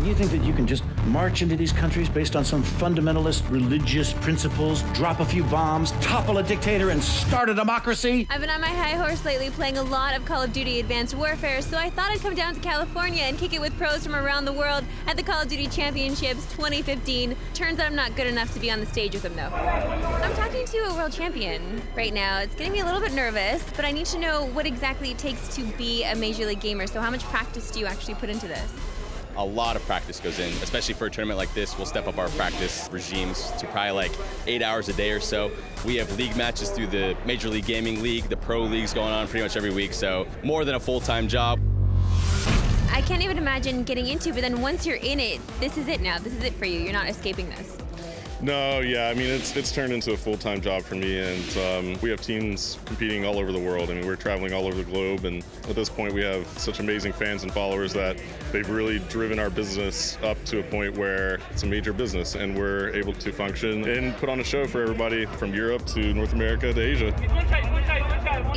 And you think that you can just march into these countries based on some fundamentalist religious principles, drop a few bombs, topple a dictator, and start a democracy? I've been on my high horse lately playing a lot of Call of Duty Advanced Warfare, so I thought I'd come down to California and kick it with pros from around the world at the Call of Duty Championships 2015. Turns out I'm not good enough to be on the stage with them, though. I'm talking to a world champion right now. It's getting me a little bit nervous, but I need to know what exactly it takes to be a Major League gamer. So how much practice do you actually put into this? A lot of practice goes in, especially for a tournament like this. We'll step up our practice regimes to probably like 8 hours a day or so. We have league matches through the Major League Gaming League, the pro leagues going on pretty much every week, so more than a full-time job. I can't even imagine getting into, but then once you're in it, this is it now. This is it for you. You're not escaping this. No, yeah, I mean, it's turned into a full-time job for me, and we have teams competing all over the world. I mean, we're traveling all over the globe, and at this point, we have such amazing fans and followers that they've really driven our business up to a point where it's a major business, and we're able to function and put on a show for everybody from Europe to North America to Asia.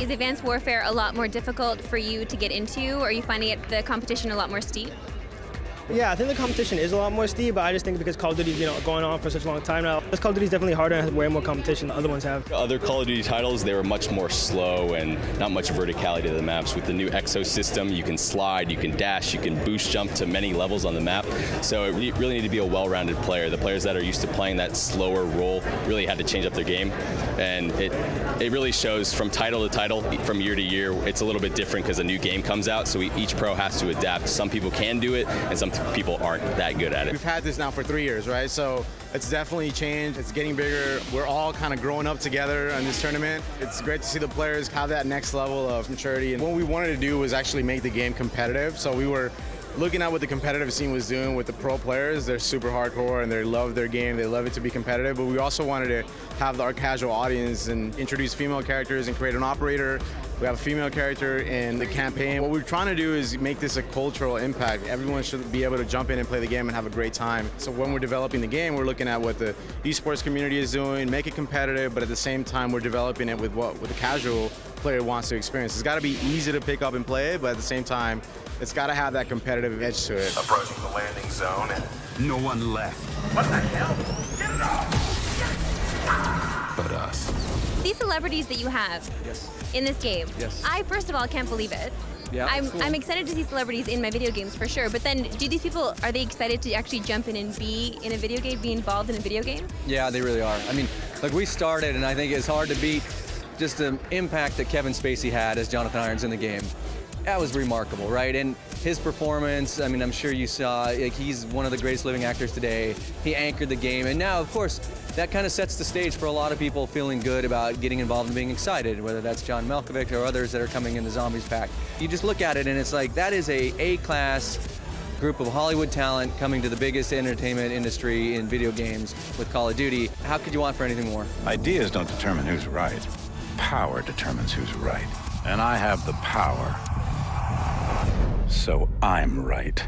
Is Advanced Warfare a lot more difficult for you to get into, or are you finding the competition a lot more steep? Yeah, I think the competition is a lot more steep, but I just think because Call of Duty is going on for such a long time now, this Call of Duty is definitely harder and has way more competition than other ones have. Other Call of Duty titles, they were much more slow and not much verticality to the maps. With the new Exo system, you can slide, you can dash, you can boost jump to many levels on the map. So it really need to be a well-rounded player. The players that are used to playing that slower role really had to change up their game. And it really shows from title to title, from year to year. It's a little bit different because a new game comes out, so each pro has to adapt. Some people can do it, and some people aren't that good at it. We've had this now for 3 years, right? So it's definitely changed. It's getting bigger. We're all kind of growing up together in this tournament. It's great to see the players have that next level of maturity. And what we wanted to do was actually make the game competitive. So we were looking at what the competitive scene was doing with the pro players. They're super hardcore and they love their game. They love it to be competitive, but we also wanted to have our casual audience and introduce female characters and create an operator. We have a female character in the campaign. What we're trying to do is make this a cultural impact. Everyone should be able to jump in and play the game and have a great time. So when we're developing the game, we're looking at what the esports community is doing, make it competitive, but at the same time, we're developing it with what the casual player wants to experience. It's got to be easy to pick up and play, but at the same time, it's got to have that competitive edge to it. Approaching the landing zone and no one left. What the hell? Get it off! But us. These celebrities that you have in this game, I first of all can't believe it. Yeah, I'm excited to see celebrities in my video games for sure, but then do these people, are they excited to actually jump in and be in a video game, be involved in a video game? Yeah, they really are. I mean, like we started, and I think it's hard to beat just the impact that Kevin Spacey had as Jonathan Irons in the game. That was remarkable, right? And his performance, I mean, I'm sure you saw, like, he's one of the greatest living actors today. He anchored the game, and now, of course, that kind of sets the stage for a lot of people feeling good about getting involved and being excited, whether that's John Malkovich or others that are coming in the Zombies pack. You just look at it, and it's like, that is a A-class group of Hollywood talent coming to the biggest entertainment industry in video games with Call of Duty. How could you want for anything more? Ideas don't determine who's right. Power determines who's right. And I have the power. So I'm right.